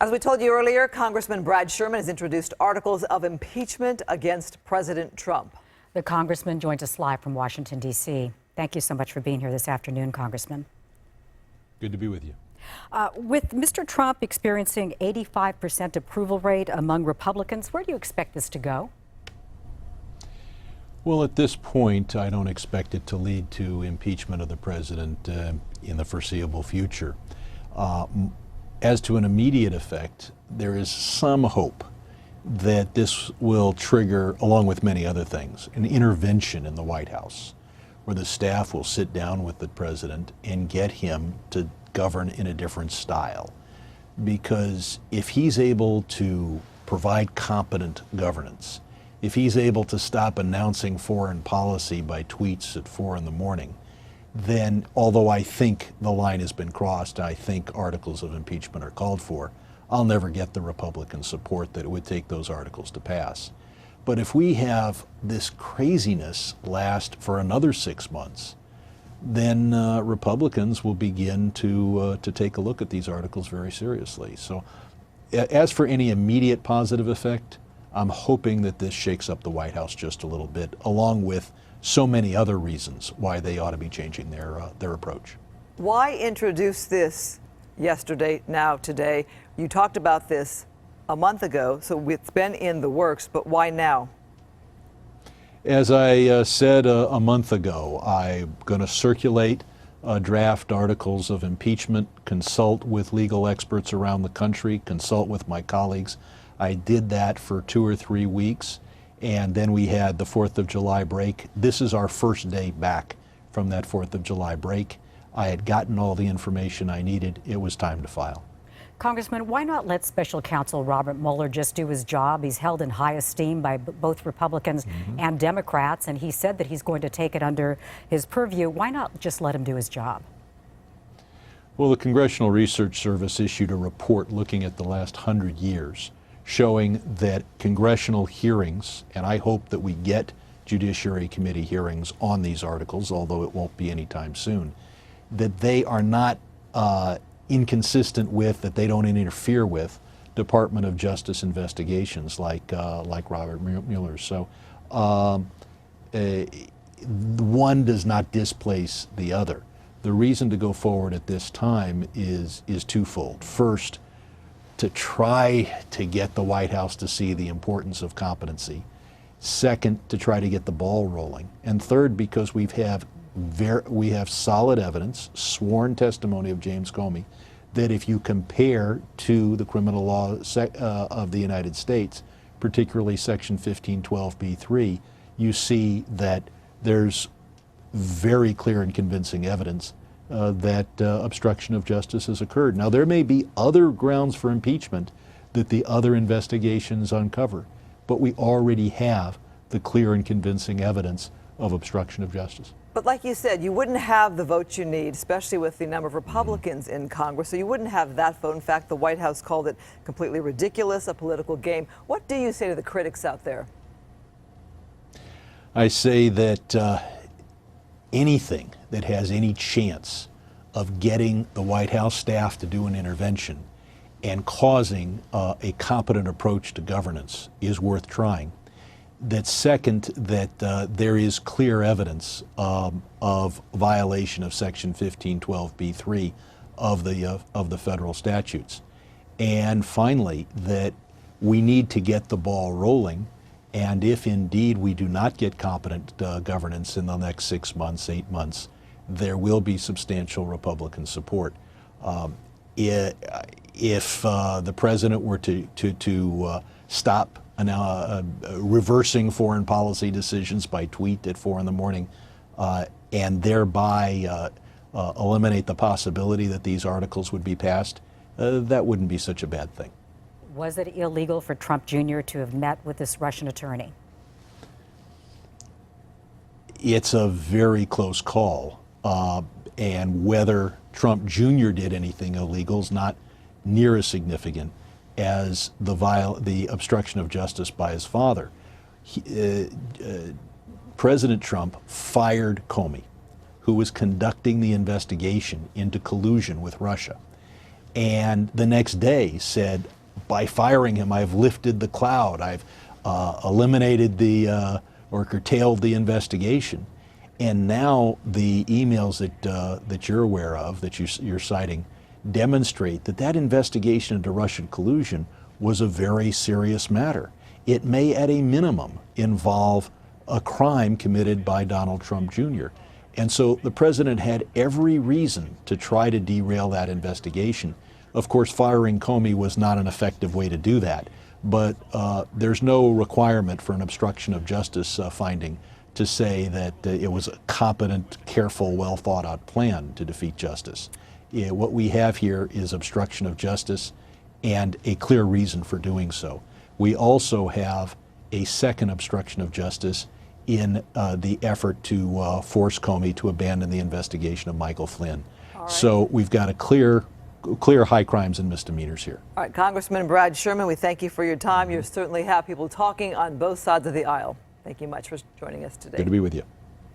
As we told you earlier, Congressman Brad Sherman has introduced articles of impeachment against President Trump. The congressman joins us live from Washington, D.C. Thank you so much for being here this afternoon, Congressman. Good to be with you. With Mr. Trump experiencing 85% approval rate among Republicans, where do you expect this to go? Well, at this point, I don't expect it to lead to impeachment of the president in the foreseeable future. As to an immediate effect, there is some hope that this will trigger, along with many other things, an intervention in the White House, where the staff will sit down with the president and get him to govern in a different style. Because if he's able to provide competent governance, if he's able to stop announcing foreign policy by tweets at 4 in the morning, then, although I think the line has been crossed, I think articles of impeachment are called for, I'll never get the Republican support that it would take those articles to pass. But if we have this craziness last for another 6 months, then Republicans will begin to take a look at these articles very seriously. So as for any immediate positive effect, I'm hoping that this shakes up the White House just a little bit, along with so many other reasons why they ought to be changing their approach. Why introduce this yesterday, now today? You talked about this a month ago, so it's been in the works, but why now? As I said a month ago, I'm going to circulate draft articles of impeachment, consult with legal experts around the country, consult with my colleagues. I did that for 2 or 3 weeks, and then we had the 4th of July break. This is our first day back from that 4th of July break. I had gotten all the information I needed. It was time to file. Congressman, why not let Special Counsel Robert Mueller just do his job? He's held in high esteem by both Republicans and Democrats, and he said that he's going to take it under his purview. Why not just let him do his job? Well, the Congressional Research Service issued a report looking at the last 100 years, showing that congressional hearings, and I hope that we get Judiciary Committee hearings on these articles, although it won't be anytime soon, that they are not inconsistent with, that they don't interfere with Department of Justice investigations like Robert Mueller's. So one does not displace the other. The reason to go forward at this time is twofold. First, to try to get the White House to see the importance of competency. Second, to try to get the ball rolling. And third, because we have solid evidence, sworn testimony of James Comey, that if you compare to the criminal law of the United States, particularly Section 1512b3, you see that there's very clear and convincing evidence that obstruction of justice has occurred. Now, there may be other grounds for impeachment that the other investigations uncover, but we already have the clear and convincing evidence of obstruction of justice. But like you said, you wouldn't have the votes you need, especially with the number of Republicans in Congress, so you wouldn't have that vote. In fact, the White House called it completely ridiculous, a political game. What do you say to the critics out there? I say that anything that has any chance of getting the White House staff to do an intervention and causing a competent approach to governance is worth trying. That second, that there is clear evidence of violation of Section 1512b3 of the federal statutes. And finally, that we need to get the ball rolling. And if indeed we do not get competent governance in the next 6 months, 8 months, there will be substantial Republican support. If the president were to stop reversing foreign policy decisions by tweet at 4 in the morning, and thereby eliminate the possibility that these articles would be passed, that wouldn't be such a bad thing. Was it illegal for Trump Jr. to have met with this Russian attorney? It's a very close call, and whether Trump Jr. did anything illegal is not near as significant as the obstruction of justice by his father. President Trump fired Comey, who was conducting the investigation into collusion with Russia. and the next day said, by firing him, I've lifted the cloud, I've eliminated the or curtailed the investigation. And now the emails that you're aware of, that you're citing, demonstrate that that investigation into Russian collusion was a very serious matter. It may, at a minimum, involve a crime committed by Donald Trump Jr. And so the president had every reason to try to derail that investigation. Of course, firing Comey was not an effective way to do that, but there's no requirement for an obstruction of justice finding to say that it was a competent, careful, well thought out plan to defeat justice. What we have here is obstruction of justice and a clear reason for doing so. We also have a second obstruction of justice in the effort to force Comey to abandon the investigation of Michael Flynn. Right. So we've got a clear high crimes and misdemeanors here. All right, Congressman Brad Sherman, we thank you for your time. You certainly have people talking on both sides of the aisle. Thank you much for joining us today. Good to be with you.